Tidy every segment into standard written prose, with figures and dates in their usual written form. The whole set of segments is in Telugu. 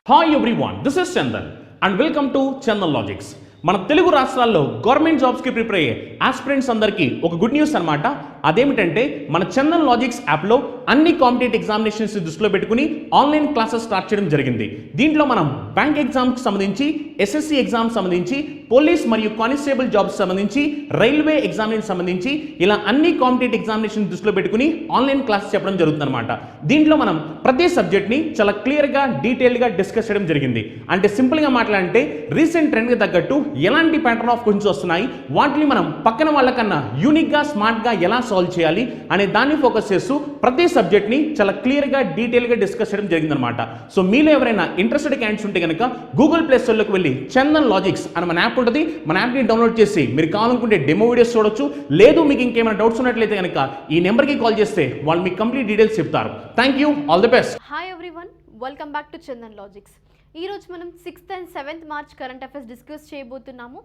Hi everyone, this is Chandan and welcome to Chandan logics. మన తెలుగు రాష్ట్రాల్లో గవర్నమెంట్ జాబ్స్కి ప్రిపేర్ అయ్యే ఆస్పిరెంట్స్ అందరికీ ఒక గుడ్ న్యూస్ అనమాట. అదేమిటంటే మన చందన్ లాజిక్స్ యాప్లో అన్ని కాంపిటేటివ్ ఎగ్జామినేషన్స్ దృష్టిలో పెట్టుకుని ఆన్లైన్ క్లాసెస్ స్టార్ట్ చేయడం జరిగింది. దీంట్లో మనం బ్యాంక్ ఎగ్జామ్కి సంబంధించి, ఎస్ఎస్సి ఎగ్జామ్ సంబంధించి, పోలీస్ మరియు కానిస్టేబుల్ జాబ్స్ సంబంధించి, రైల్వే ఎగ్జామినేషన్ సంబంధించి ఇలా అన్ని కాంపిటేటివ్ ఎగ్జామినేషన్ దృష్టిలో పెట్టుకుని ఆన్లైన్ క్లాస్ చెప్పడం జరుగుతుంది అనమాట. దీంట్లో మనం ప్రతి సబ్జెక్ట్ని చాలా క్లియర్గా డీటెయిల్గా డిస్కస్ చేయడం జరిగింది. అంటే సింపుల్గా మాట్లాడంటే రీసెంట్ ట్రెండ్కి తగ్గట్టు ఎలాంటి ప్యాటర్న్ ఆఫ్ క్వశ్చన్స్ వస్తున్నాయి, వాటిని మనం పక్కన వాళ్ళకన్నా యూనిక్గా స్మార్ట్గా ఎలా సాల్వ్ చేయాలి అనే దాన్ని ఫోకస్ చేస్తూ ప్రతి సబ్జెక్ట్ని చాలా క్లియర్గా డీటెయిల్గా డిస్కస్ చేయడం జరిగిందనమాట. సో మీలో ఎవరైనా ఇంట్రెస్టెడ్ క్యాండిడేట్స్ ఉంటే కనుక గూగుల్ ప్లే స్టోర్లోకి వెళ్ళి చందన్ లాజిక్స్ అని మన యాప్ ఉంటుంది, మన యాప్ని డౌన్లోడ్ చేసి మీరు కావాలనుకుంటే డెమో వీడియోస్ చూడొచ్చు. లేదు మీకు ఇంకేమైనా డౌట్స్ ఉన్నట్లయితే కనుక ఈ నెంబర్కి కాల్ చేస్తే వాళ్ళు మీకు కంప్లీట్ డీటెయిల్స్ చెప్తారు. Thank you, all the best. Hi everyone, welcome back to Chandan logics. ఈరోజు మనం 6th and 7th March current affairs discuss చేయబోతున్నాము.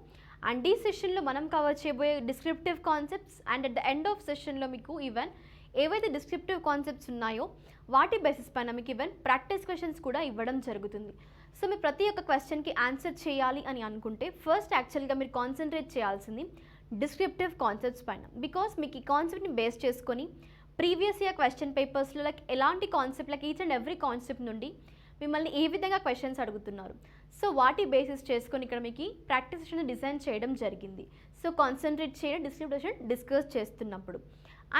అండ్ ఈ సెషన్లో మనం కవర్ చేయబోయే descriptive concepts and at the end of సెషన్లో మీకు ఈవెన్ ఏవైతే డిస్క్రిప్టివ్ కాన్సెప్ట్స్ ఉన్నాయో వాటి బేసిస్ పైన మీకు ఈవెన్ ప్రాక్టీస్ క్వశ్చన్స్ కూడా ఇవ్వడం జరుగుతుంది. సో మీరు ప్రతి ఒక్క క్వశ్చన్కి ఆన్సర్ చేయాలి అని అనుకుంటే ఫస్ట్ యాక్చువల్గా మీరు కాన్సన్ట్రేట్ చేయాల్సింది డిస్క్రిప్టివ్ కాన్సెప్ట్స్ పైన. బికాస్ మీకు ఈ కాన్సెప్ట్ని బేస్ చేసుకొని ప్రీవియస్ ఇయర్ క్వశ్చన్ పేపర్స్లో లైక్ ఎలాంటి concept like each and every concept నుండి మిమ్మల్ని ఏ విధంగా క్వశ్చన్స్ అడుగుతున్నారు, సో వాటి బేసిస్ చేసుకొని ఇక్కడ మీకు ప్రాక్టీస్ సెషన్ డిజైన్ చేయడం జరిగింది. సో కాన్సన్ట్రేట్ చేయడం డిస్క్రిప్టివ్ డిస్కస్ చేస్తున్నప్పుడు.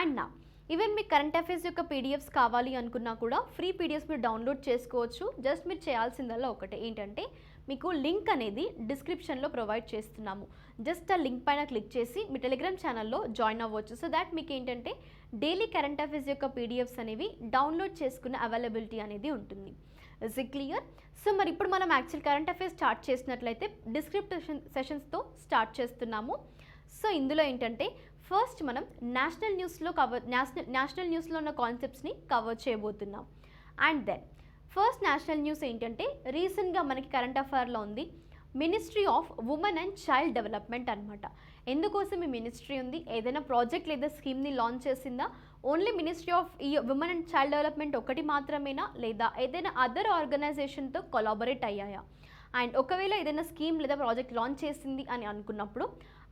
అండ్ నా ఈవెన్ మీకు కరెంట్ అఫైర్స్ యొక్క పీడిఎఫ్స్ కావాలి అనుకున్నా కూడా ఫ్రీ పీడిఎఫ్స్ మీరు డౌన్లోడ్ చేసుకోవచ్చు. జస్ట్ మీరు చేయాల్సిందల్లా ఒకటే ఏంటంటే మీకు లింక్ అనేది డిస్క్రిప్షన్లో ప్రొవైడ్ చేస్తున్నాము. జస్ట్ ఆ లింక్ పైన క్లిక్ చేసి మీ టెలిగ్రామ్ ఛానల్లో జాయిన్ అవ్వచ్చు. సో దాట్ మీకు ఏంటంటే డైలీ కరెంట్ అఫైర్స్ యొక్క పీడిఎఫ్స్ అనేవి డౌన్లోడ్ చేసుకునే అవైలబిలిటీ అనేది ఉంటుంది. Is it clear? సో మరి ఇప్పుడు మనం యాక్చువల్ కరెంట్ అఫైర్స్ స్టార్ట్ చేసినట్లయితే డిస్క్రిప్టివ్ సెషన్స్తో స్టార్ట్ చేస్తున్నాము. సో ఇందులో ఏంటంటే ఫస్ట్ మనం నేషనల్ న్యూస్లో ఉన్న కాన్సెప్ట్స్ని కవర్ చేయబోతున్నాం. And then first national news ఏంటంటే రీసెంట్గా మనకి కరెంట్ అఫైర్లో ఉంది ministry of women and child development అనమాట. ఎందుకోసం ఈ మినిస్ట్రీ ఉంది? ఏదైనా ప్రాజెక్ట్ లేదా స్కీమ్ని లాంచ్ చేసిందా? ఓన్లీ మినిస్ట్రీ ఆఫ్ ఈ ఉమెన్ అండ్ చైల్డ్ డెవలప్మెంట్ ఒకటి మాత్రమేనా, లేదా ఏదైనా అదర్ ఆర్గనైజేషన్తో కొలాబరేట్ అయ్యాయా? అండ్ ఒకవేళ ఏదైనా స్కీమ్ లేదా ప్రాజెక్ట్ లాంచ్ చేసింది అని అనుకున్నప్పుడు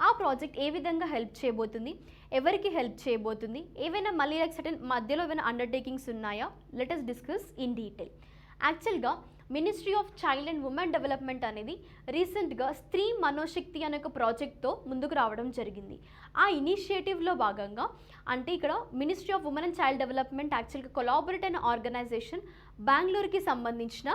ఆ ప్రాజెక్ట్ ఏ విధంగా హెల్ప్ చేయబోతుంది, ఎవరికి హెల్ప్ చేయబోతుంది, ఏవైనా మళ్ళీ లైక్ సర్టెన్ మధ్యలో ఏమైనా అండర్టేకింగ్స్ ఉన్నాయా? Let us discuss in detail. యాక్చువల్గా ministry of child and women development అనేది రీసెంట్గా స్త్రీ మనోశక్తి అనే ఒక ప్రాజెక్ట్తో ముందుకు రావడం జరిగింది. ఆ ఇనిషియేటివ్లో భాగంగా అంటే ఇక్కడ ministry of women and child development యాక్చువల్గా కొలాబరేట్ అయిన ఆర్గనైజేషన్ బెంగళూరుకి సంబంధించిన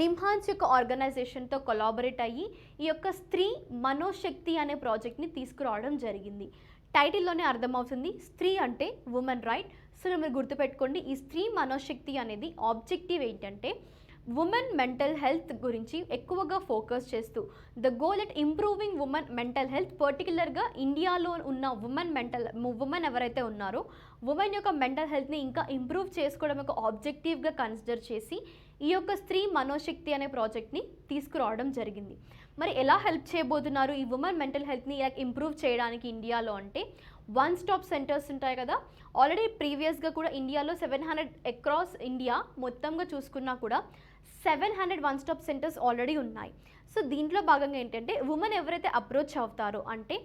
నిమ్హాన్స్ యొక్క ఆర్గనైజేషన్తో కొలాబరేట్ అయ్యి ఈ యొక్క స్త్రీ మనోశక్తి అనే ప్రాజెక్ట్ని తీసుకురావడం జరిగింది. టైటిల్లోనే అర్థమవుతుంది, స్త్రీ అంటే ఉమెన్ రైట్. సో మీరు గుర్తుపెట్టుకోండి, ఈ స్త్రీ మనోశక్తి అనేది ఆబ్జెక్టివ్ ఏంటంటే ఉమెన్ మెంటల్ హెల్త్ గురించి ఎక్కువగా ఫోకస్ చేస్తూ the goal at improving women mental health, పర్టికులర్గా ఇండియాలో ఉన్న ఉమెన్ ఎవరైతే ఉన్నారో ఉమెన్ యొక్క మెంటల్ హెల్త్ని ఇంకా ఇంప్రూవ్ చేసుకోవడం ఒక ఆబ్జెక్టివ్గా కన్సిడర్ చేసి ఈ యొక్క స్త్రీ మనోశక్తి అనే ప్రాజెక్ట్ని తీసుకురావడం జరిగింది. మరి ఎలా హెల్ప్ చేయబోతున్నారు ఈ ఉమెన్ మెంటల్ హెల్త్ని ఇంప్రూవ్ చేయడానికి ఇండియాలో అంటే వన్ స్టాప్ సెంటర్స్ ఉంటాయి కదా. ఆల్రెడీ ప్రీవియస్గా కూడా ఇండియాలో 700 అక్రాస్ ఇండియా మొత్తంగా చూసుకున్నా కూడా 700 వన్ స్టాప్ సెంటర్స్ ఆల్రెడీ ఉన్నాయి. సో దీంట్లో భాగంగా ఏంటంటే ఉమెన్ ఎవరైతే అప్రోచ్ అవుతారో అంటే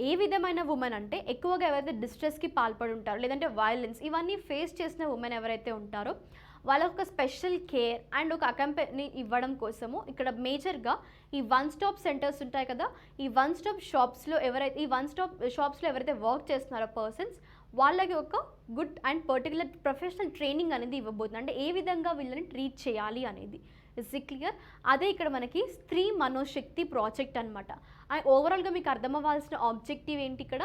ఏ విధమైన ఉమెన్ అంటే ఎక్కువగా ఎవరైతే డిస్ట్రెస్కి పాల్పడి ఉంటారో లేదంటే వైలెన్స్ ఇవన్నీ ఫేస్ చేసిన ఉమెన్ ఎవరైతే ఉంటారో వాళ్ళకు ఒక స్పెషల్ కేర్ అండ్ ఒక అకంపెనీ ఇవ్వడం కోసము ఇక్కడ మేజర్గా ఈ వన్ స్టాప్ సెంటర్స్ ఉంటాయి కదా, ఈ వన్ స్టాప్ షాప్స్లో ఎవరైతే వర్క్ చేస్తున్నారో పర్సన్స్ వాళ్ళకి ఒక good and particular professional training అనేది ఇవ్వబోతుంది. అంటే ఏ విధంగా వీళ్ళని ట్రీట్ చేయాలి అనేది. Is it clear? అదే ఇక్కడ మనకి స్త్రీ మనోశక్తి ప్రాజెక్ట్ అనమాట. అండ్ ఓవరాల్గా మీకు అర్థమవ్వాల్సిన ఆబ్జెక్టివ్ ఏంటి ఇక్కడ?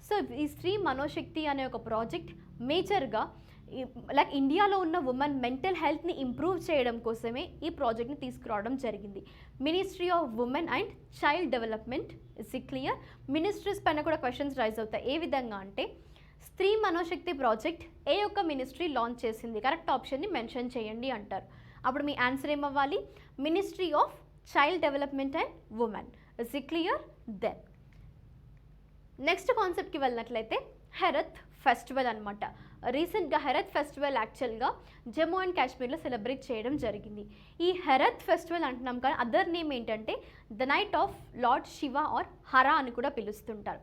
సో ఈ స్త్రీ మనోశక్తి అనే ఒక ప్రాజెక్ట్ మేజర్గా లైక్ ఇండియాలో ఉన్న ఉమెన్ మెంటల్ హెల్త్ని ఇంప్రూవ్ చేయడం కోసమే ఈ ప్రాజెక్ట్ని తీసుకురావడం జరిగింది. Ministry of women and child development. Is it clear? Ministries పైన కూడా క్వశ్చన్స్ రైజ్ అవుతాయి. ఏ విధంగా అంటే స్త్రీ మనోశక్తి ప్రాజెక్ట్ ఏ యొక్క మినిస్ట్రీ లాంచ్ చేసింది, కరెక్ట్ ఆప్షన్ని మెన్షన్ చేయండి అంటారు. అప్పుడు మీ ఆన్సర్ ఏమవ్వాలి? Ministry of child development and women. Is it clear? Then next కాన్సెప్ట్కి వెళ్ళినట్లయితే హెరత్ ఫెస్టివల్ అనమాట. రీసెంట్గా హెరత్ ఫెస్టివల్ యాక్చువల్గా జమ్మూ అండ్ కాశ్మీర్లో సెలబ్రేట్ చేయడం జరిగింది. ఈ హెరత్ ఫెస్టివల్ అంటున్నాం కానీ అదర్ నేమ్ ఏంటంటే the night of lord Shiva or Hara అని కూడా పిలుస్తుంటారు.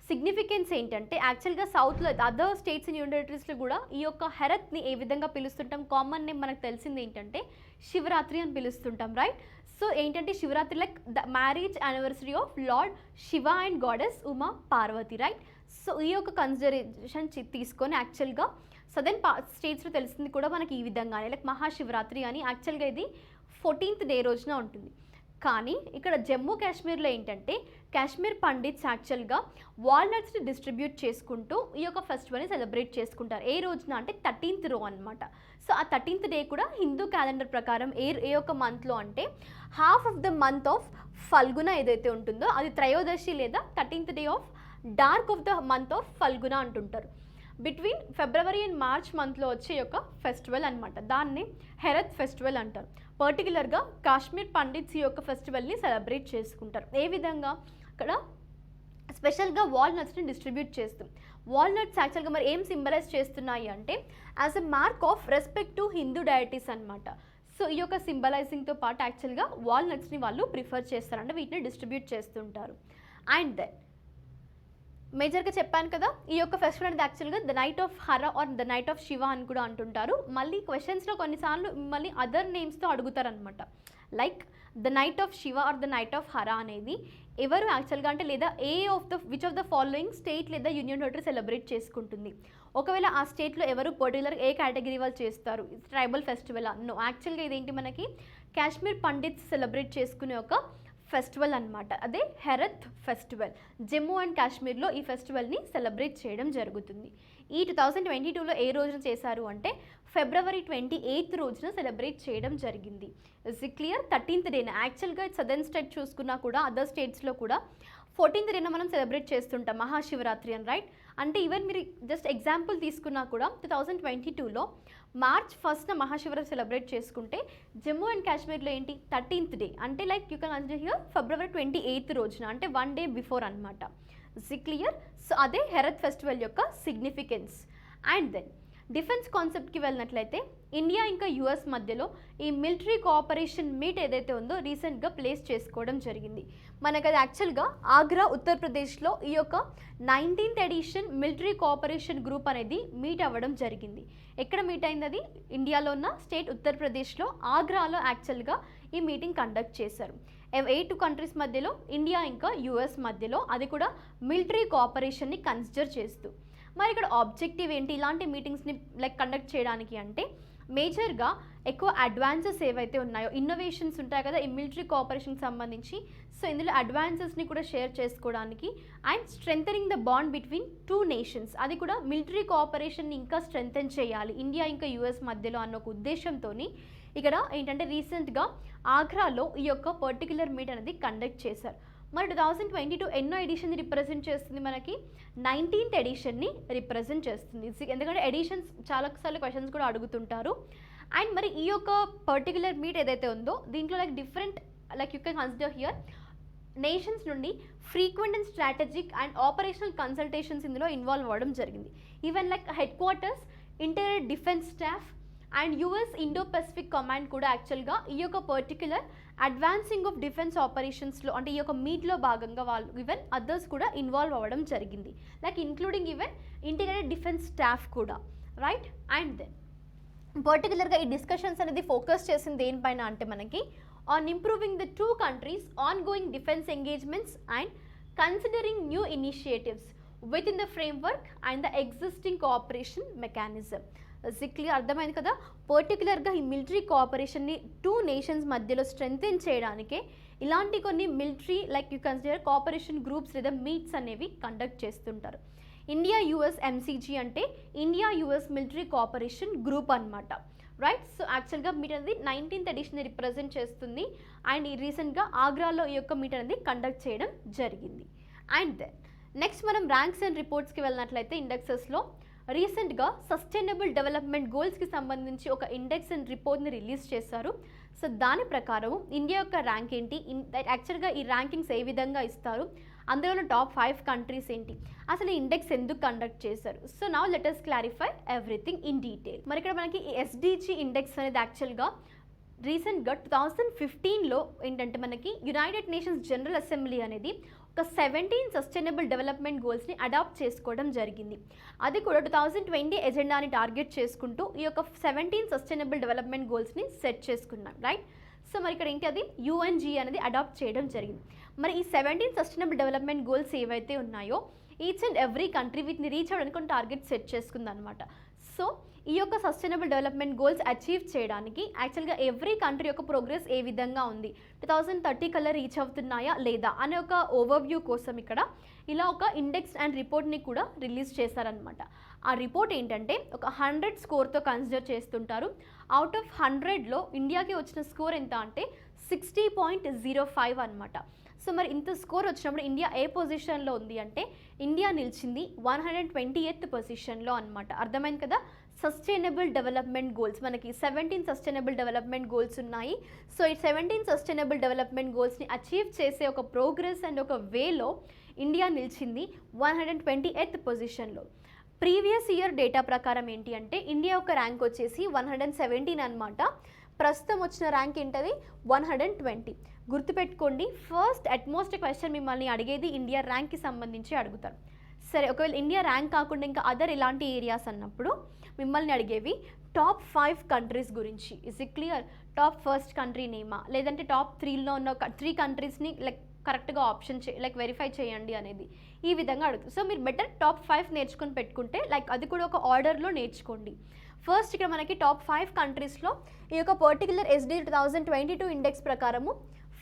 సిగ్నిఫికెన్స్ ఏంటంటే యాక్చువల్గా సౌత్లో అదర్ స్టేట్స్ అండ్ యూనియన్ టెరిటరీస్లో కూడా ఈ యొక్క హెరత్ని ఏ విధంగా పిలుస్తుంటాం, కామన్ నేమ్ మనకు తెలిసింది ఏంటంటే శివరాత్రి అని పిలుస్తుంటాం, రైట్? సో ఏంటంటే Shivaratri like the marriage anniversary of lord Shiva and goddess Uma Parvati, right? So ఈ యొక్క కన్సిడరేషన్ తీసుకొని యాక్చువల్గా సదర్న్ స్టేట్స్లో తెలిసింది కూడా మనకి ఈ విధంగానే లైక్ మహాశివరాత్రి అని యాక్చువల్గా ఇది 14th డే రోజున ఉంటుంది. కానీ ఇక్కడ జమ్మూ కాశ్మీర్లో ఏంటంటే కాశ్మీర్ పండిట్స్ యాక్చువల్గా వాల్నట్స్ని డిస్ట్రిబ్యూట్ చేసుకుంటూ ఈ యొక్క ఫెస్టివల్ని సెలబ్రేట్ చేసుకుంటారు. ఏ రోజున అంటే 13th రో అనమాట. సో ఆ 13th డే కూడా హిందూ క్యాలెండర్ ప్రకారం ఏ యొక్క మంత్లో అంటే half of the month of Phalguna ఏదైతే ఉంటుందో అది త్రయోదశి లేదా 13th day of dark of the month of Phalguna అంటుంటారు. బిట్వీన్ ఫిబ్రవరి అండ్ మార్చ్ మంత్లో వచ్చే యొక్క ఫెస్టివల్ అనమాట. దాన్ని హెరత్ ఫెస్టివల్ అంటారు. పర్టికులర్గా కాశ్మీర్ పండిట్స్ ఈ యొక్క ఫెస్టివల్ని సెలబ్రేట్ చేసుకుంటారు. ఏ విధంగా అక్కడ స్పెషల్గా వాల్నట్స్ని డిస్ట్రిబ్యూట్ చేస్తాం. వాల్నట్స్ యాక్చువల్గా మరి ఏం సింబలైజ్ చేస్తున్నాయి అంటే as a mark of respect to Hindu deities అనమాట. సో ఈ యొక్క సింబలైజింగ్తో పాటు యాక్చువల్గా వాల్నట్స్ని వాళ్ళు ప్రిఫర్ చేస్తారు, అంటే వీటిని డిస్ట్రిబ్యూట్ చేస్తుంటారు. అండ్ దెన్ మేజర్గా చెప్పాను కదా ఈ యొక్క ఫెస్టివల్ అనేది యాక్చువల్గా the night of Hara or the night of Shiva అని కూడా అంటుంటారు. మళ్ళీ క్వశ్చన్స్లో కొన్నిసార్లు మళ్ళీ అదర్ నేమ్స్తో అడుగుతారనమాట. Like the night of Shiva or the night of Hara అనేది ఎవరు యాక్చువల్గా అంటే లేదా which of the following state లేదా యూనియన్ టెరిటరీ సెలబ్రేట్ చేసుకుంటుంది. ఒకవేళ ఆ స్టేట్లో ఎవరు పర్టికులర్ ఏ కేటగిరీ వాళ్ళు చేస్తారు, ట్రైబల్ ఫెస్టివల్ నో, యాక్చువల్గా ఇదేంటి మనకి కాశ్మీర్ పండిట్స్ సెలబ్రేట్ చేసుకునే ఒక ఫెస్టివల్ అనమాట. అదే హెరత్ ఫెస్టివల్. జమ్మూ అండ్ కాశ్మీర్లో ఈ ఫెస్టివల్ని సెలబ్రేట్ చేయడం జరుగుతుంది. ఈ 2022లో ఏ రోజున చేశారు అంటే ఫిబ్రవరి 28th రోజున సెలబ్రేట్ చేయడం జరిగింది. Is it clear? 13th డేన యాక్చువల్గా సదర్న్ స్టేట్ చూసుకున్నా కూడా అదర్ స్టేట్స్లో కూడా 14th డేన మనం సెలబ్రేట్ చేస్తుంటాం మహాశివరాత్రి అని, రైట్? అంటే ఈవెన్ మీరు జస్ట్ ఎగ్జాంపుల్ తీసుకున్నా కూడా 2022లో మార్చ్ 1న మహాశివరాత్రి సెలబ్రేట్ చేసుకుంటే జమ్మూ అండ్ కాశ్మీర్లో ఏంటి 13th డే అంటే like you can consider here February 28th రోజున అంటే 1 డే బిఫోర్ అనమాట. Is it clear? సో అదే హెరత్ ఫెస్టివల్ యొక్క సిగ్నిఫికెన్స్. అండ్ దెన్ డిఫెన్స్ కాన్సెప్ట్కి వెళ్ళినట్లయితే ఇండియా ఇంకా యుఎస్ మధ్యలో ఈ మిలిటరీ కోఆపరేషన్ మీట్ ఏదైతే ఉందో రీసెంట్గా ప్లేస్ చేసుకోవడం జరిగింది. మనకు అది యాక్చువల్గా ఆగ్రా ఉత్తరప్రదేశ్లో ఈ యొక్క 19th edition military cooperation group అనేది మీట్ అవ్వడం జరిగింది. ఎక్కడ మీట్ అయింది? అది ఇండియాలో ఉన్న స్టేట్ ఉత్తరప్రదేశ్లో ఆగ్రాలో యాక్చువల్గా ఈ మీటింగ్ కండక్ట్ చేశారు. 8 కంట్రీస్ మధ్యలో ఇండియా ఇంకా యుఎస్ మధ్యలో, అది కూడా మిలిటరీ కోఆపరేషన్ని కన్సిడర్ చేస్తూ. మరి ఇక్కడ ఆబ్జెక్టివ్ ఏంటి ఇలాంటి మీటింగ్స్ని లైక్ కండక్ట్ చేయడానికి అంటే మేజర్గా ఎక్కువ అడ్వాన్సెస్ ఏవైతే ఉన్నాయో ఇన్నోవేషన్స్ ఉంటాయి కదా ఈ మిలిటరీ కోఆపరేషన్కి సంబంధించి, సో ఇందులో అడ్వాన్సెస్ని కూడా షేర్ చేసుకోవడానికి and strengthening the bond between 2 nations, అది కూడా మిలిటరీ కోఆపరేషన్ని ఇంకా స్ట్రెంథన్ చేయాలి ఇండియా ఇంకా యుఎస్ మధ్యలో అన్న ఒక ఉద్దేశంతో ఇక్కడ ఏంటంటే రీసెంట్గా ఆగ్రాలో ఈ యొక్క పర్టికులర్ మీట్ అనేది కండక్ట్ చేశారు. మరి 2022 ఎన్నో ఎడిషన్ రిప్రజెంట్ చేస్తుంది? మనకి 19th ఎడిషన్ని రిప్రజెంట్ చేస్తుంది. ఎందుకంటే ఎడిషన్స్ చాలాసార్లు క్వశ్చన్స్ కూడా అడుగుతుంటారు. అండ్ మరి ఈ యొక్క పర్టికులర్ మీట్ ఏదైతే ఉందో దీంట్లో like different like you can consider here nations నుండి frequent and strategic and operational consultations ఇందులో ఇన్వాల్వ్ అవ్వడం జరిగింది. Even like headquarters, interior defence staff and US Indo Pacific command కూడా యాక్చువల్గా ఈ యొక్క పర్టికులర్ అడ్వాన్సింగ్ ఆఫ్ డిఫెన్స్ ఆపరేషన్స్లో అంటే ఈ యొక్క మీట్లో భాగంగా వాళ్ళు ఈవెన్ అదర్స్ కూడా ఇన్వాల్వ్ అవ్వడం జరిగింది, like including even interior defence staff కూడా, రైట్? అండ్ దెన్ పర్టికులర్గా ఈ డిస్కషన్స్ అనేది ఫోకస్ చేసింది దేనిపైన అంటే మనకి on improving the 2 countries ongoing defence engagements and considering new initiatives with in the framework and the existing cooperation mechanism. Clear? అర్థమైంది కదా? పర్టికులర్గా ఈ మిలిటరీ కోఆపరేషన్ని 2 నేషన్స్ మధ్యలో స్ట్రెంథెన్ చేయడానికే ఇలాంటి కొన్ని military like you consider cooperation groups లేదా మీట్స్ అనేవి కండక్ట్ చేస్తుంటారు. ఇండియా యుఎస్ ఎంసీజీ అంటే India US military cooperation group అనమాట, రైట్? సో యాక్చువల్గా మీట్ అనేది 19th ఎడిషన్ రిప్రజెంట్ చేస్తుంది అండ్ ఈ రీసెంట్గా ఆగ్రాలో ఈ యొక్క మీట్ అనేది కండక్ట్ చేయడం జరిగింది. అండ్ దెన్ నెక్స్ట్ మనం ర్యాంక్స్ అండ్ రిపోర్ట్స్కి వెళ్ళినట్లయితే ఇండెక్సెస్లో రీసెంట్గా సస్టైనబుల్ డెవలప్మెంట్ గోల్స్కి సంబంధించి ఒక ఇండెక్స్ అండ్ రిపోర్ట్ని రిలీజ్ చేశారు. సో దాని ప్రకారం ఇండియా యొక్క ర్యాంక్ ఏంటి, యాక్చువల్గా ఈ ర్యాంకింగ్స్ ఏ విధంగా ఇస్తారు, అందులో ఉన్న టాప్ 5 కంట్రీస్ ఏంటి, అసలు ఈ ఇండెక్స్ ఎందుకు కండక్ట్ చేశారు. So now let us clarify everything in detail. మరి ఇక్కడ మనకి ఈ ఎస్డిజి ఇండెక్స్ అనేది యాక్చువల్గా రీసెంట్గా 2015లో ఏంటంటే మనకి యునైటెడ్ నేషన్స్ జనరల్ అసెంబ్లీ అనేది ఒక 17 సస్టైనబుల్ డెవలప్మెంట్ గోల్స్ని అడాప్ట్ చేసుకోవడం జరిగింది. అది కూడా 2020 ఎజెండాని టార్గెట్ చేసుకుంటూ ఈ యొక్క 17 సస్టైనబుల్ డెవలప్మెంట్ గోల్స్ని సెట్ చేసుకున్నాం, రైట్. సో మరి ఇక్కడ ఏంటి, అది యుఎన్జీ అనేది అడాప్ట్ చేయడం జరిగింది. మరి ఈ 17 సస్టైనబుల్ డెవలప్మెంట్ గోల్స్ ఏవైతే ఉన్నాయో ఈచ్ అండ్ ఎవ్రీ కంట్రీ వీటిని రీచ్ అవ్వడానికి కొన్ని టార్గెట్ సెట్ చేసుకుందనమాట. సో ఈ యొక్క సస్టైనబుల్ డెవలప్మెంట్ గోల్స్ అచీవ్ చేయడానికి యాక్చువల్గా ఎవ్రీ కంట్రీ యొక్క ప్రోగ్రెస్ ఏ విధంగా ఉంది, 2030 కల్లా రీచ్ అవుతున్నాయా లేదా అనే ఒక ఓవర్వ్యూ కోసం ఇక్కడ ఇలా ఒక ఇండెక్స్ అండ్ రిపోర్ట్ని కూడా రిలీజ్ చేశారనమాట. ఆ రిపోర్ట్ ఏంటంటే ఒక 100 స్కోర్తో కన్సిడర్ చేస్తుంటారు. అవుట్ ఆఫ్ 100లో ఇండియాకి వచ్చిన స్కోర్ ఎంత అంటే 60.05 అనమాట. సో మరి ఇంత స్కోర్ వచ్చినప్పుడు ఇండియా ఏ పొజిషన్లో ఉంది అంటే ఇండియా నిలిచింది 128th పొజిషన్లో అనమాట. అర్థమైంది కదా. సస్టైనబుల్ డెవలప్మెంట్ గోల్స్ మనకి 17 సస్టైనబుల్ డెవలప్మెంట్ గోల్స్ ఉన్నాయి. సో ఈ 17 సస్టైనబుల్ డెవలప్మెంట్ గోల్స్ని అచీవ్ చేసే ఒక ప్రోగ్రెస్ అండ్ ఒక వేలో ఇండియా నిలిచింది 128th పొజిషన్లో. ప్రీవియస్ ఇయర్ డేటా ప్రకారం ఏంటి అంటే ఇండియా యొక్క ర్యాంక్ వచ్చేసి 117 అనమాట. ప్రస్తుతం వచ్చిన ర్యాంక్ ఏంటది 120. గుర్తుపెట్టుకోండి, ఫస్ట్ అట్మోస్ట్ క్వశ్చన్ మిమ్మల్ని అడిగేది ఇండియా ర్యాంక్కి సంబంధించి అడుగుతారు. సరే, ఒకవేళ ఇండియా ర్యాంక్ కాకుండా ఇంకా అదర్ ఇలాంటి ఏరియాస్ అన్నప్పుడు మిమ్మల్ని అడిగేవి టాప్ 5 కంట్రీస్ గురించి. Is it clear? Top first country నేమా, లేదంటే టాప్ 3లో ఉన్న 3 కంట్రీస్ని లైక్ కరెక్ట్గా ఆప్షన్ లైక్ వెరిఫై చేయండి అనేది ఈ విధంగా అడుగుతుంది. సో మీరు బెటర్ టాప్ 5 నేర్చుకొని పెట్టుకుంటే లైక్ అది కూడా ఒక ఆర్డర్లో నేర్చుకోండి. ఫస్ట్ ఇక్కడ మనకి టాప్ 5 కంట్రీస్లో ఈ యొక్క పర్టికులర్ ఎస్డి 2022 ఇండెక్స్ ప్రకారము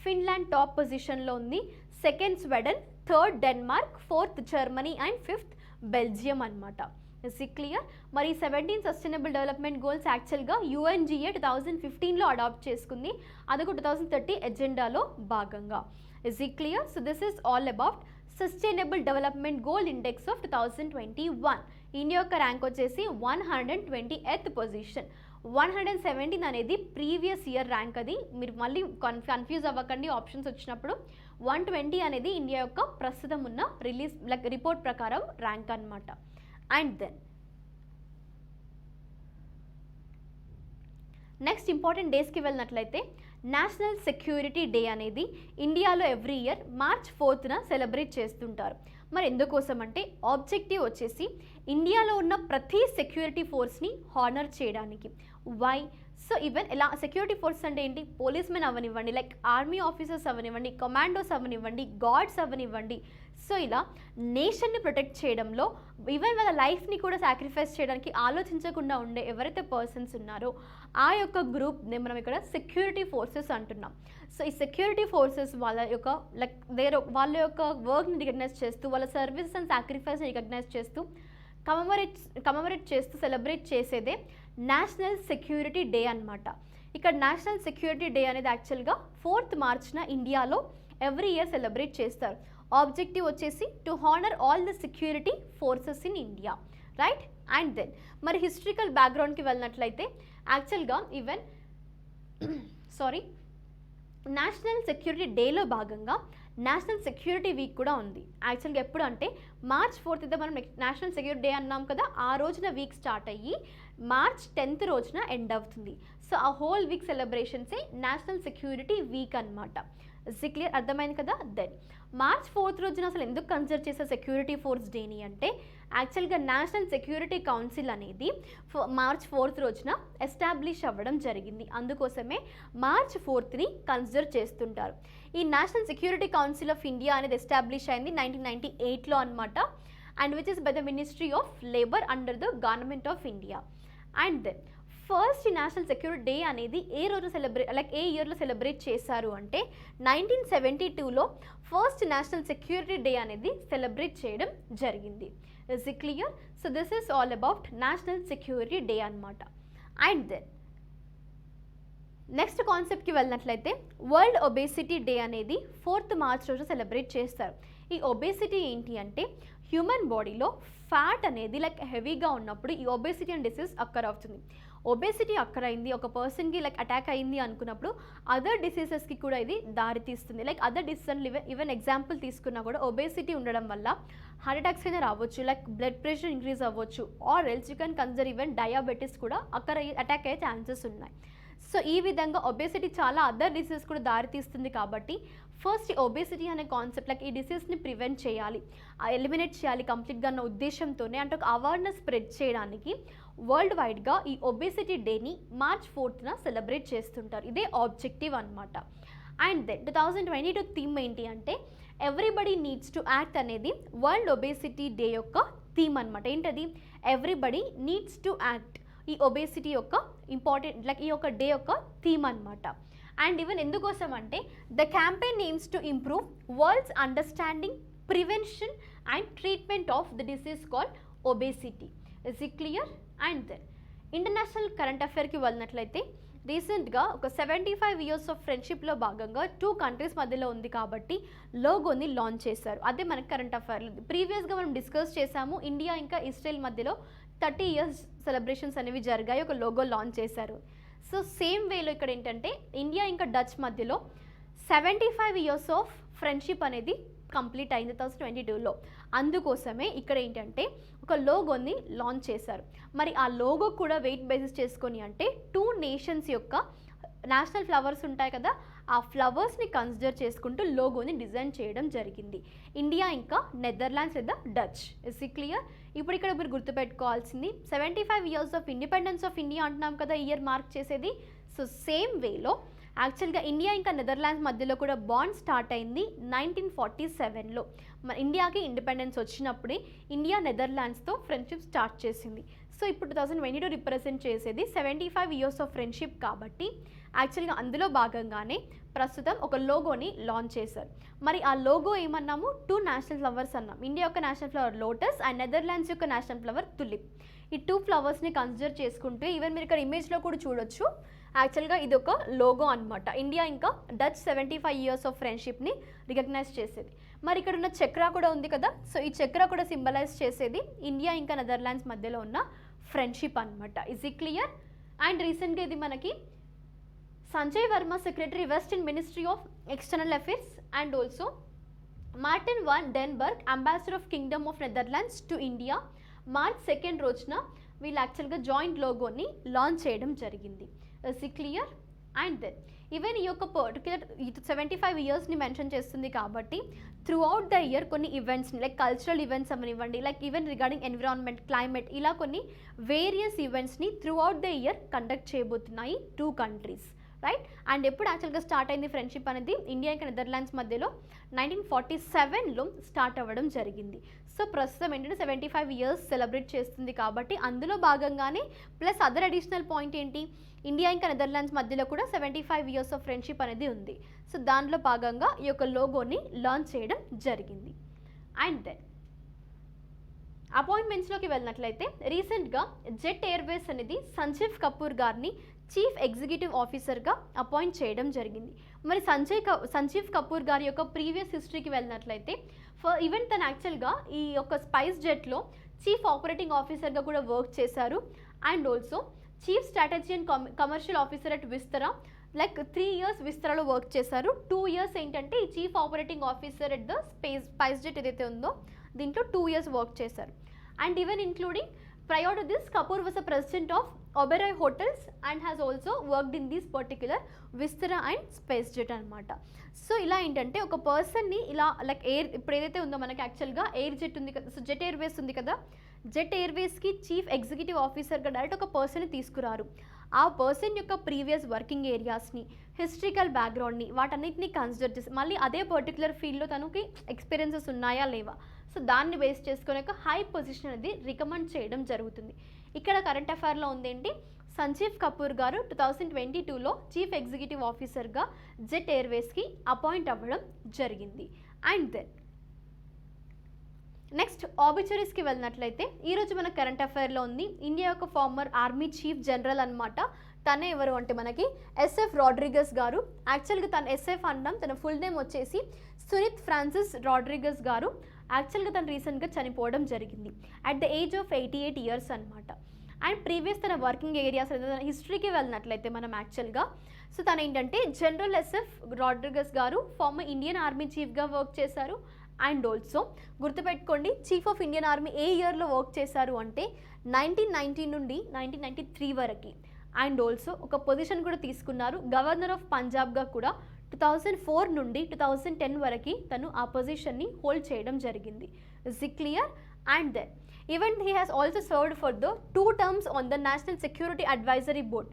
ఫిన్లాండ్ టాప్ పొజిషన్లో ఉంది, second Sweden, third Denmark, fourth Germany and fifth Belgium అనమాట. Is it clear? మరి 17 సస్టైనబుల్ డెవలప్మెంట్ గోల్స్ యాక్చువల్గా యుఎన్జిఏ 2015లో అడాప్ట్ చేసుకుంది, అది కూడా 2030 ఎజెండాలో భాగంగా. Is it clear? So this is all about sustainable development goal index of 2021. India యొక్క ర్యాంక్ వచ్చేసి 128th పొజిషన్. 117 అనేది ప్రీవియస్ ఇయర్ ర్యాంక్. అది మీరు మళ్ళీ కన్ఫ్యూజ్ అవ్వకండి ఆప్షన్స్ వచ్చినప్పుడు. 120 అనేది ఇండియా యొక్క ప్రస్తుతం ఉన్న రిపోర్ట్ ప్రకారం ర్యాంక్ అనమాట. అండ్ దెన్ నెక్స్ట్ ఇంపార్టెంట్ డేస్కి వెళ్ళినట్లయితే నేషనల్ సెక్యూరిటీ డే అనేది ఇండియాలో every year March 4th celebrate చేస్తుంటారు. మరి ఎందుకోసం అంటే ఆబ్జెక్టివ్ వచ్చేసి ఇండియాలో ఉన్న ప్రతి సెక్యూరిటీ ఫోర్స్ని హానర్ చేయడానికి. వై? సో ఈవెన్ ఎలా సెక్యూరిటీ ఫోర్స్ అంటే ఏంటి, పోలీస్ మెన్ అవ్వనివ్వండి, లైక్ ఆర్మీ ఆఫీసర్స్ అవ్వనివ్వండి, కమాండోస్ అవ్వనివ్వండి, గార్డ్స్ అవ్వనివ్వండి. సో ఇలా నేషన్ని ప్రొటెక్ట్ చేయడంలో ఈవెన్ వాళ్ళ లైఫ్ని కూడా సాక్రిఫైస్ చేయడానికి ఆలోచించకుండా ఉండే ఎవరైతే పర్సన్స్ ఉన్నారో ఆ యొక్క గ్రూప్ని మనం ఇక్కడ సెక్యూరిటీ ఫోర్సెస్ అంటున్నాం. సో ఈ సెక్యూరిటీ ఫోర్సెస్ వాళ్ళ యొక్క వాళ్ళ యొక్క వర్క్ని రికగ్నైజ్ చేస్తూ, వాళ్ళ సర్వీసెస్ అండ్ సాక్రిఫైస్ని రికగ్నైజ్ చేస్తూ కమమరేట్ చేస్తూ సెలబ్రేట్ చేసేదే నేషనల్ సెక్యూరిటీ డే అనమాట. ఇక్కడ నేషనల్ సెక్యూరిటీ డే అనేది యాక్చువల్గా 4th March ఇండియాలో ఎవ్రీ ఇయర్ సెలబ్రేట్ చేస్తారు. ఆబ్జెక్టివ్ వచ్చేసి to honour all the security forces in India, right. And then మరి హిస్టరికల్ బ్యాక్గ్రౌండ్కి వెళ్ళినట్లయితే యాక్చువల్గా ఈవెన్ నేషనల్ సెక్యూరిటీ డేలో భాగంగా నేషనల్ సెక్యూరిటీ వీక్ కూడా ఉంది. యాక్చువల్గా ఎప్పుడు అంటే March 4th అయితే మనం నేషనల్ సెక్యూరిటీ డే అన్నాం కదా, ఆ రోజున వీక్ స్టార్ట్ అయ్యి March 10th రోజున ఎండ్ అవుతుంది. సో ఆ హోల్ వీక్ సెలబ్రేషన్సే నేషనల్ సెక్యూరిటీ వీక్ అనమాట. క్లియర్? అర్థమైంది కదా. దెన్ March 4th రోజున అసలు ఎందుకు కన్సిడర్ చేసే సెక్యూరిటీ ఫోర్స్ డేని అంటే యాక్చువల్గా నేషనల్ సెక్యూరిటీ కౌన్సిల్ అనేది March 4th రోజున ఎస్టాబ్లిష్ అవ్వడం జరిగింది. అందుకోసమే March 4th కన్సిడర్ చేస్తుంటారు. ఈ national security council of India అనేది ఎస్టాబ్లిష్ అయింది 1998లో అనమాట. And which is by the ministry of labour under the government of India. And then first national security day అనేది ఏ రోజు ఏ ఇయర్లో సెలబ్రేట్ చేశారు అంటే 1972లో ఫస్ట్ నేషనల్ సెక్యూరిటీ డే అనేది సెలబ్రేట్ చేయడం జరిగింది. Is it clear? So this is all about national security day అనమాట. అండ్ దెన్ నెక్స్ట్ కాన్సెప్ట్కి వెళ్ళినట్లయితే వరల్డ్ ఒబేసిటీ డే అనేది 4th March రోజు సెలబ్రేట్ చేస్తారు. ఈ ఒబేసిటీ ఏంటి అంటే హ్యూమన్ బాడీలో ఫ్యాట్ అనేది లైక్ హెవీగా ఉన్నప్పుడు ఈ ఒబేసిటీ అండ్ డిసీజ్ అక్కర్ అవుతుంది. ఒబేసిటీ అక్కర్ అయింది, ఒక పర్సన్కి లైక్ అటాక్ అయింది అనుకున్నప్పుడు అదర్ డిసీజెస్కి కూడా ఇది దారి తీస్తుంది. Like other diseases even example తీసుకున్నా కూడా ఒబేసిటీ ఉండడం వల్ల హార్ట్ అటాక్స్ అయినా రావచ్చు, లైక్ బ్లడ్ ప్రెషర్ ఇంక్రీజ్ అవ్వచ్చు, or else you can consider even diabetes కూడా అటాక్ అయ్యే ఛాన్సెస్ ఉన్నాయి. సో ఈ విధంగా ఒబేసిటీ చాలా అదర్ డిసీజెస్ కూడా దారితీస్తుంది. కాబట్టి ఫస్ట్ ఈ ఒబేసిటీ అనే కాన్సెప్ట్ లైక్ ఈ డిసీజ్ని ప్రివెంట్ చేయాలి, ఎలిమినేట్ చేయాలి కంప్లీట్గా అన్న ఉద్దేశంతోనే అంటే ఒక అవేర్నెస్ స్ప్రెడ్ చేయడానికి వరల్డ్ వైడ్గా ఈ ఒబేసిటీ డేని March 4th సెలబ్రేట్ చేస్తుంటారు. ఇదే ఆబ్జెక్టివ్ అనమాట. అండ్ దెన్ 2022 థీమ్ ఏంటి అంటే ఎవ్రీబడి నీడ్స్ టు యాక్ట్ అనేది వరల్డ్ ఒబేసిటీ డే యొక్క థీమ్ అనమాట. ఏంటది? Everybody needs to act. ఈ ఒబేసిటీ యొక్క ఇంపార్టెంట్ లైక్ ఈ యొక్క డే యొక్క థీమ్ అనమాట. అండ్ ఈవెన్ ఎందుకోసం అంటే the campaign aims to improve world's understanding, prevention and treatment of the disease called obesity. Is it clear? And then international current అఫైర్కి వెళ్ళినట్లయితే రీసెంట్గా ఒక 75 years ఆఫ్ ఫ్రెండ్షిప్లో భాగంగా 2 countries మధ్యలో ఉంది కాబట్టి లోగోని లాంచ్ చేశారు. అదే మనకి కరెంట్ అఫైర్లో ప్రీవియస్గా మనం డిస్కస్ చేసాము. ఇండియా ఇంకా ఇజ్రాయెల్ మధ్యలో 30 years సెలబ్రేషన్స్ అనేవి జరిగాయి, ఒక లోగో లాంచ్ చేశారు. సో సేమ్ వేలో ఇక్కడ ఏంటంటే ఇండియా ఇంకా డచ్ మధ్యలో 75 years ఆఫ్ ఫ్రెండ్షిప్ అనేది కంప్లీట్ అయింది 2022లో. అందుకోసమే ఇక్కడ ఏంటంటే ఒక లోగోని లాంచ్ చేశారు. మరి ఆ లోగో కూడా వెయిట్ బేసిస్ చేసుకొని అంటే 2 nations యొక్క నేషనల్ ఫ్లవర్స్ ఉంటాయి కదా, ఆ ఫ్లవర్స్ని కన్సిడర్ చేసుకుంటూ లోగోని డిజైన్ చేయడం జరిగింది. ఇండియా ఇంకా నెదర్లాండ్స్ లేదా డచ్. Is it clear? ఇప్పుడు ఇక్కడ మీరు గుర్తుపెట్టుకోవాల్సింది 75 years of independence of India అంటున్నాం కదా ఇయర్ మార్క్ చేసేది. సో సేమ్ వేలో యాక్చువల్గా ఇండియా ఇంకా నెదర్లాండ్స్ మధ్యలో కూడా బాండ్ స్టార్ట్ అయింది 1947లో. మన ఇండియాకి ఇండిపెండెన్స్ వచ్చినప్పుడే ఇండియా నెదర్లాండ్స్తో ఫ్రెండ్షిప్ స్టార్ట్ చేసింది. సో ఇప్పుడు 2022 రిప్రజెంట్ చేసేది 75 years ఆఫ్ ఫ్రెండ్షిప్ కాబట్టి యాక్చువల్గా అందులో భాగంగానే ప్రస్తుతం ఒక లోగోని లాంచ్ చేశారు. మరి ఆ లోగో ఏమన్నాము? 2 నేషనల్ ఫ్లవర్స్ అన్నాం. ఇండియా యొక్క national flower lotus and Netherlands యొక్క నేషనల్ ఫ్లవర్ తులిప్. ఈ 2 ఫ్లవర్స్ని కన్సిడర్ చేసుకుంటూ ఈవెన్ మీరు ఇక్కడ ఇమేజ్లో కూడా చూడొచ్చు. యాక్చువల్గా ఇది ఒక లోగో అనమాట. ఇండియా ఇంకా డచ్ 75 years ఆఫ్ ఫ్రెండ్షిప్ని రికగ్నైజ్ చేసేది. మరి ఇక్కడ ఉన్న చక్ర కూడా ఉంది కదా, సో ఈ చక్ర కూడా సింబలైజ్ చేసేది ఇండియా ఇంకా నెదర్లాండ్స్ మధ్యలో ఉన్న ఫ్రెండ్షిప్ అనమాట. Is it clear? అండ్ రీసెంట్గా ఇది మనకి Sanjay Verma secretary west in ministry of external affairs and also Martin Van Denburg ambassador of kingdom of Netherlands to India March 2nd రోజున వీళ్ళు యాక్చువల్గా జాయింట్ లోగోని లాంచ్ చేయడం జరిగింది. Is it clear? And then even ఈ యొక్క పర్టికులర్ 75 yearsని మెన్షన్ చేస్తుంది కాబట్టి త్రూ అవుట్ ద ఇయర్ కొన్ని ఈవెంట్స్ని లైక్ కల్చరల్ ఈవెంట్స్ అవనివ్వండి, like even regarding environment, climate, ఇలా కొన్ని వేరియస్ ఈవెంట్స్ని throughout the year conduct చేయబోతున్నాయి 2 countries. రైట్? అండ్ ఎప్పుడు యాక్చువల్గా స్టార్ట్ అయింది ఫ్రెండ్షిప్ అనేది ఇండియా ఇంకా నెదర్లాండ్స్ మధ్యలో 1947లో స్టార్ట్ అవ్వడం జరిగింది. సో ప్రస్తుతం ఏంటంటే 75 years సెలబ్రేట్ చేస్తుంది కాబట్టి అందులో భాగంగానే ప్లస్ అదర్ అడిషనల్ పాయింట్ ఏంటి, ఇండియా ఇంకా నెదర్లాండ్స్ మధ్యలో కూడా 75 years ఆఫ్ ఫ్రెండ్షిప్ అనేది ఉంది. సో దాంట్లో భాగంగా ఈ యొక్క లోగోని లాంచ్ చేయడం జరిగింది. అండ్ దెన్ అపాయింట్మెంట్స్లోకి వెళ్ళినట్లయితే రీసెంట్గా జెట్ ఎయిర్వేస్ అనేది సంజీవ్ కపూర్ గారిని చీఫ్ ఎగ్జిక్యూటివ్ ఆఫీసర్గా అపాయింట్ చేయడం జరిగింది. మరి సంజీవ్ కపూర్ గారి యొక్క ప్రీవియస్ హిస్టరీకి వెళ్ళినట్లయితే ఈవెన్ తను యాక్చువల్గా ఈ యొక్క స్పైస్ జెట్లో చీఫ్ ఆపరేటింగ్ ఆఫీసర్గా కూడా వర్క్ చేశారు. And also chief strategy and commercial officer at Vistara, like 3 years విస్తరాలో వర్క్ చేశారు. 2 years ఏంటంటే ఈ chief operating officer at the SpiceJet ఏదైతే ఉందో దీంట్లో 2 years వర్క్ చేశారు. And even including prior to this Kapoor was a president of Oberoi Hotels and has also worked in this particular Vistara and SpaceJet అనమాట. సో ఇలా ఏంటంటే ఒక పర్సన్ని ఇలా లైక్ ఎయిర్ ఇప్పుడు ఏదైతే ఉందో మనకి యాక్చువల్గా ఎయిర్ జెట్ ఉంది కదా, సో జెట్ ఎయిర్వేస్ ఉంది కదా, జెట్ ఎయిర్వేస్కి చీఫ్ ఎగ్జిక్యూటివ్ ఆఫీసర్గా డైరెక్ట్ ఒక పర్సన్ని తీసుకురారు. ఆ పర్సన్ యొక్క ప్రీవియస్ వర్కింగ్ ఏరియాస్ని, హిస్టరికల్ బ్యాక్గ్రౌండ్ని, వాటన్నిటిని కన్సిడర్ చేసి మళ్ళీ అదే పర్టికులర్ ఫీల్డ్లో తనకి ఎక్స్పీరియన్సెస్ ఉన్నాయా లేవా, సో దాన్ని బేస్ చేసుకుని ఒక హై పొజిషన్ అనేది రికమెండ్ చేయడం జరుగుతుంది. ఇక్కడ కరెంట్ అఫైర్లో ఉందేంటి, సంజీవ్ కపూర్ గారు 2022లో చీఫ్ ఎగ్జిక్యూటివ్ ఆఫీసర్గా జెట్ ఎయిర్వేస్కి అపాయింట్ అవ్వడం జరిగింది. అండ్ దెన్ నెక్స్ట్ ఆబిచరీస్కి వెళ్ళినట్లయితే ఈరోజు మన కరెంట్ అఫైర్లో ఉంది ఇండియా యొక్క ఫార్మర్ ఆర్మీ చీఫ్ జనరల్ అనమాట. తనే ఎవరు అంటే మనకి ఎస్ఎఫ్ రాడ్రిగస్ గారు. యాక్చువల్గా తన ఎస్ఎఫ్ అనడం తన ఫుల్ నేమ్ వచ్చేసి సునీత్ ఫ్రాన్సిస్ రాడ్రిగస్ గారు. యాక్చువల్గా తను రీసెంట్గా చనిపోవడం జరిగింది at the age of 88 years అనమాట. అండ్ ప్రీవియస్ తన వర్కింగ్ ఏరియాస్ లేదా తన హిస్టరీకి వెళ్ళినట్లయితే మనం యాక్చువల్గా సో తను ఏంటంటే జనరల్ ఎస్ఎఫ్ రాడ్రిగస్ గారు ఫార్మర్ ఇండియన్ ఆర్మీ చీఫ్గా వర్క్ చేశారు. అండ్ ఆల్సో గుర్తుపెట్టుకోండి, చీఫ్ ఆఫ్ ఇండియన్ ఆర్మీ ఏ ఇయర్లో వర్క్ చేశారు అంటే 1990 నుండి 1993 వరకు. అండ్ ఆల్సో ఒక పొజిషన్ కూడా తీసుకున్నారు, గవర్నర్ ఆఫ్ పంజాబ్గా కూడా 2004 నుండి 2010 వరకు తను ఆ పొజిషన్ని హోల్డ్ చేయడం జరిగింది. Is it clear? And then even he has also served for the 2 terms on the national security advisory board.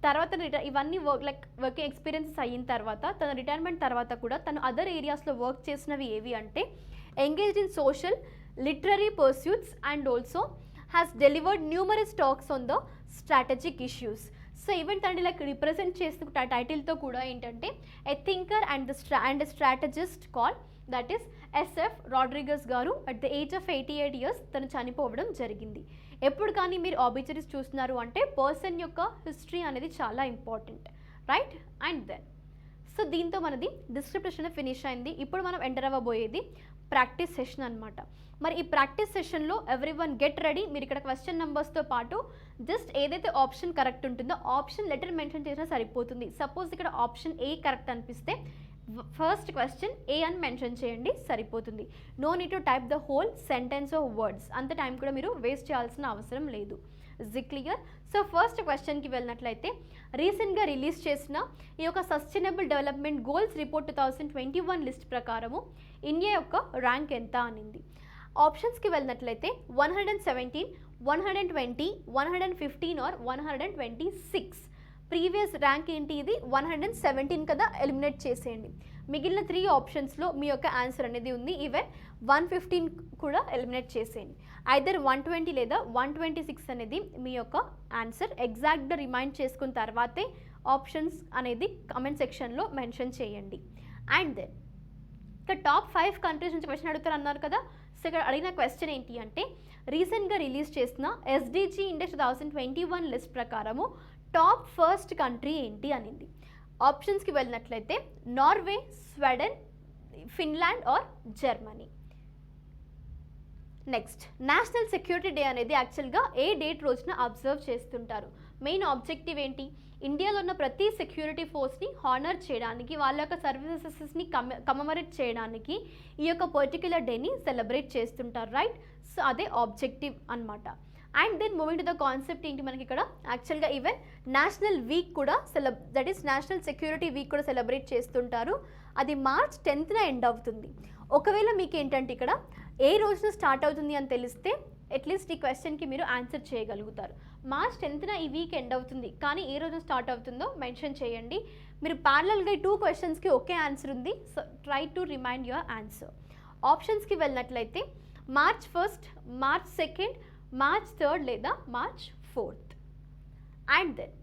తర్వాత ఇవన్నీ వర్కింగ్ ఎక్స్పీరియన్సెస్ అయిన తర్వాత తన రిటైర్మెంట్ తర్వాత కూడా తను అదర్ ఏరియాస్లో వర్క్ చేసినవి ఏవి అంటే engaged in social literary pursuits and also has delivered numerous talks on the strategic issues. So even తనని రిప్రజెంట్ చేస్తున్న టైటిల్తో కూడా ఏంటంటే a thinker and strategist call that is SF Rodrigues గారు at the age of 88 years తను చనిపోవడం జరిగింది. ఎప్పుడు కానీ మీరు ఆబిచరీస్ చూస్తున్నారు అంటే పర్సన్ యొక్క హిస్టరీ అనేది చాలా important, right? And then so దీంతో మనది డిస్క్రిప్షన్ ఫినిష్ అయింది. ఇప్పుడు మనం ఎంటర్ అవ్వబోయేది ప్రాక్టీస్ సెషన్ అనమాట. మరి ఈ ప్రాక్టీస్ సెషన్లో ఎవ్రీవన్ గెట్ రెడీ. మీరు ఇక్కడ క్వశ్చన్ నెంబర్స్తో పాటు జస్ట్ ఏదైతే ఆప్షన్ కరెక్ట్ ఉంటుందో ఆప్షన్ లెటర్ మెన్షన్ చేసినా సరిపోతుంది. సపోజ్ ఇక్కడ ఆప్షన్ ఏ కరెక్ట్ అనిపిస్తే ఫస్ట్ క్వశ్చన్ ఏ అని మెన్షన్ చేయండి, సరిపోతుంది. No need to type the whole sentence of words, అంత టైం కూడా మీరు వేస్ట్ చేయాల్సిన అవసరం లేదు. Is it clear? So first క్వశ్చన్కి వెళ్ళినట్లయితే రీసెంట్గా రిలీజ్ చేసిన ఈ యొక్క sustainable development goals report 2021 list ప్రకారము ఇండియా యొక్క ర్యాంక్ ఎంత అనింది. ఆప్షన్స్కి వెళ్ళినట్లయితే 117, 120, 115 ఆర్ 126. ప్రీవియస్ ర్యాంక్ ఏంటి? ఇది 117 కదా, ఎలిమినేట్ చేసేయండి. మిగిలిన 3 ఆప్షన్స్లో మీ యొక్క ఆన్సర్ అనేది ఉంది. ఈవెన్ 115 కూడా ఎలిమినేట్ చేసేయండి. ఐదర్ 120 లేదా 126 అనేది మీ యొక్క ఆన్సర్. ఎగ్జాక్ట్గా రిమైండ్ చేసుకున్న తర్వాతే ఆప్షన్స్ అనేది కామెంట్ సెక్షన్లో మెన్షన్ చేయండి. అండ్ దెన్ ఇక టాప్ 5 కంట్రీస్ నుంచి క్వశ్చన్ అడుగుతారు అన్నారు కదా. సో ఇక్కడ అడిగిన క్వశ్చన్ ఏంటి అంటే రీసెంట్గా రిలీజ్ చేసిన ఎస్డిజి ఇండెక్స్ 2021 లిస్ట్ ప్రకారము టాప్ ఫస్ట్ కంట్రీ ఏంటి అనింది. ఆప్షన్స్కి వెళ్ళినట్లయితే Norway, Sweden, Finland or Germany. Next national security day అనేది యాక్చువల్గా ఏ డేట్ రోజున అబ్జర్వ్ చేస్తుంటారు. మెయిన్ ఆబ్జెక్టివ్ ఏంటి? ఇండియాలో ఉన్న ప్రతి సెక్యూరిటీ ఫోర్స్ని హానర్ చేయడానికి, వాళ్ళ యొక్క సర్వీసెస్ని కమమరేట్ చేయడానికి ఈ యొక్క పర్టిక్యులర్ డేని సెలబ్రేట్ చేస్తుంటారు, రైట్? సో అదే ఆబ్జెక్టివ్ అనమాట. And then moving to the concept ఏంటి మనకి ఇక్కడ యాక్చువల్గా ఈవెన్ నేషనల్ వీక్ కూడా that is national security week కూడా సెలబ్రేట్ చేస్తుంటారు. అది March 10th ఎండ్ అవుతుంది. ఒకవేళ మీకు ఏంటంటే ఇక్కడ ఏ రోజున స్టార్ట్ అవుతుంది అని తెలిస్తే అట్లీస్ట్ ఈ క్వశ్చన్కి మీరు ఆన్సర్ చేయగలుగుతారు. March 10th ఈ వీక్ ఎండ్ అవుతుంది, కానీ ఏ రోజున స్టార్ట్ అవుతుందో మెన్షన్ చేయండి. మీరు ప్యారలల్గా 2 క్వశ్చన్స్కి ఒకే ఆన్సర్ ఉంది, so try to remind your answer. ఆప్షన్స్కి వెళ్ళినట్లయితే March 1st, March 2nd, March 3rd లేదా March 4th. And then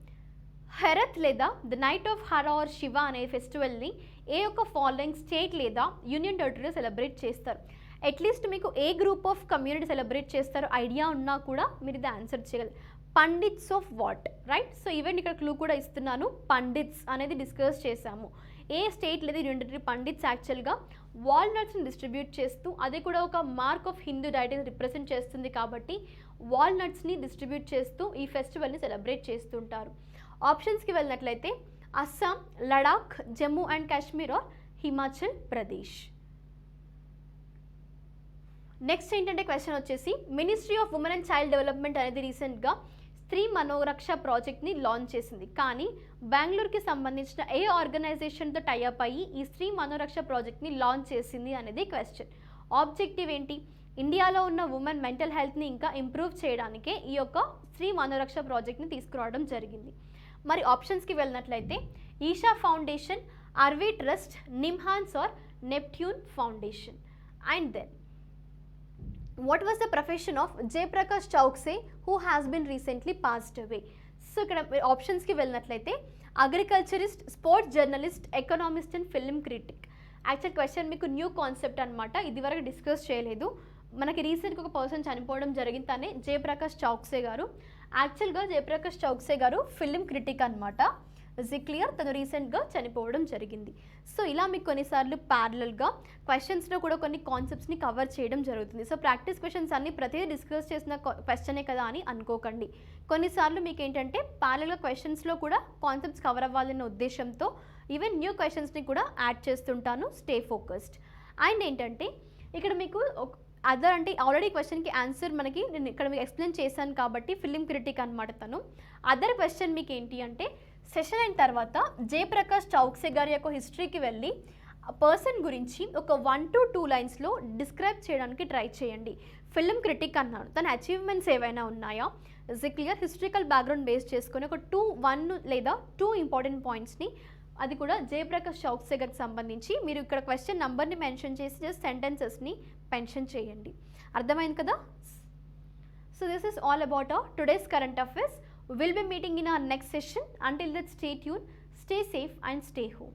Herath లేదా the night of Hara or Shiva అనే ఫెస్టివల్ని ఏ యొక్క ఫాలోయింగ్ స్టేట్ లేదా యూనియన్ టెరిటరీలో సెలబ్రేట్ చేస్తారు. అట్లీస్ట్ మీకు ఏ గ్రూప్ ఆఫ్ కమ్యూనిటీ సెలబ్రేట్ చేస్తారో ఐడియా ఉన్నా కూడా మీరు ఇది ఆన్సర్ చేయగలరు. Pandits of what, right? So even ఇక్కడ క్లూ కూడా ఇస్తున్నాను. పండిట్స్ అనేది డిస్కస్ చేశాము. ఏ స్టేట్ లేదా యూనియన్ టెరిటరీ పండిట్స్ యాక్చువల్గా వాల్నట్స్ని డిస్ట్రిబ్యూట్ చేస్తూ, అది కూడా ఒక మార్క్ ఆఫ్ హిందూ డైటీని రిప్రజెంట్ చేస్తుంది కాబట్టి వాల్నట్స్ని డిస్ట్రిబ్యూట్ చేస్తూ ఈ ఫెస్టివల్ని సెలబ్రేట్ చేస్తుంటారు. ఆప్షన్స్కి వెళ్ళినట్లయితే Assam, Ladakh, Jammu and Kashmir or Himachal Pradesh. Next ఏంటంటే క్వశ్చన్ వచ్చేసి ministry of women and child development అనేది రీసెంట్గా స్త్రీ మనోరక్ష ప్రాజెక్ట్ని లాంచ్ చేసింది. కానీ బెంగళూరుకి సంబంధించిన ఏ ఆర్గనైజేషన్తో టైఅప్ అయ్యి ఈ స్త్రీ మనోరక్ష ప్రాజెక్ట్ని లాంచ్ చేసింది అనేది క్వశ్చన్. ఆబ్జెక్టివ్ ఏంటి? ఇండియాలో ఉన్న ఉమెన్ మెంటల్ హెల్త్ని ఇంకా ఇంప్రూవ్ చేయడానికే ఈ యొక్క స్త్రీ మనోరక్ష ప్రాజెక్ట్ని తీసుకురావడం జరిగింది. మరి ఆప్షన్స్కి వెళ్ళినట్లయితే Isha foundation, Arvi trust, NIMHANS or Neptune foundation. And then what was the profession of Jaiprakash Chowkse who has been recently passed away? So ఇక్కడ ఆప్షన్స్కి వెళ్ళినట్లయితే agriculturist, sports journalist, economist and film critic. Actual question మీకు న్యూ కాన్సెప్ట్ అనమాట, ఇది వరకు డిస్కస్ చేయలేదు. మనకి రీసెంట్గా ఒక పర్సన్ చనిపోవడం జరిగింది, తనే జయప్రకాష్ చౌక్సే గారు. యాక్చువల్గా జయప్రకాష్ చౌక్సే గారు ఫిల్మ్ క్రిటిక్ అనమాట. Is it clear? తను రీసెంట్గా చనిపోవడం జరిగింది. సో ఇలా మీకు కొన్నిసార్లు ప్యారలల్గా క్వశ్చన్స్లో కూడా కొన్ని కాన్సెప్ట్స్ని కవర్ చేయడం జరుగుతుంది. సో ప్రాక్టీస్ క్వశ్చన్స్ అన్ని ప్రతిదీ డిస్కస్ చేసిన క్వశ్చనే కదా అని అనుకోకండి. కొన్నిసార్లు మీకు ఏంటంటే ప్యారలల్గా క్వశ్చన్స్లో కూడా కాన్సెప్ట్స్ కవర్ అవ్వాలన్న ఉద్దేశంతో ఈవెన్ న్యూ క్వశ్చన్స్ని కూడా యాడ్ చేస్తుంటాను. Stay focused. అండ్ ఏంటంటే ఇక్కడ మీకు అదర్ అంటే ఆల్రెడీ క్వశ్చన్కి ఆన్సర్ మనకి నేను ఇక్కడ మీకు ఎక్స్ప్లెయిన్ చేశాను కాబట్టి ఫిలిం క్రిటిక్ అనమాట తను. అదర్ క్వశ్చన్ మీకు ఏంటి అంటే సెషన్ అయిన తర్వాత జయప్రకాష్ చౌక్సే గారి యొక్క హిస్టరీకి వెళ్ళి పర్సన్ గురించి ఒక 1 to 2 లైన్స్లో డిస్క్రైబ్ చేయడానికి ట్రై చేయండి. ఫిలిం క్రిటిక్ అన్నాడు, తన అచీవ్మెంట్స్ ఏవైనా ఉన్నాయా, is it clear? Historical background base చేసుకొని ఒక 1 లేదా 2 ఇంపార్టెంట్ పాయింట్స్ని, అది కూడా జయప్రకాష్ చౌక్సే గారికి సంబంధించి మీరు ఇక్కడ క్వశ్చన్ నెంబర్ని మెన్షన్ చేసి జస్ట్ సెంటెన్సెస్ని మెన్షన్ చేయండి. అర్థమైంది కదా? So this is all about our today's current affairs. We'll be meeting in our next session. Until then, stay tuned, stay safe and stay home.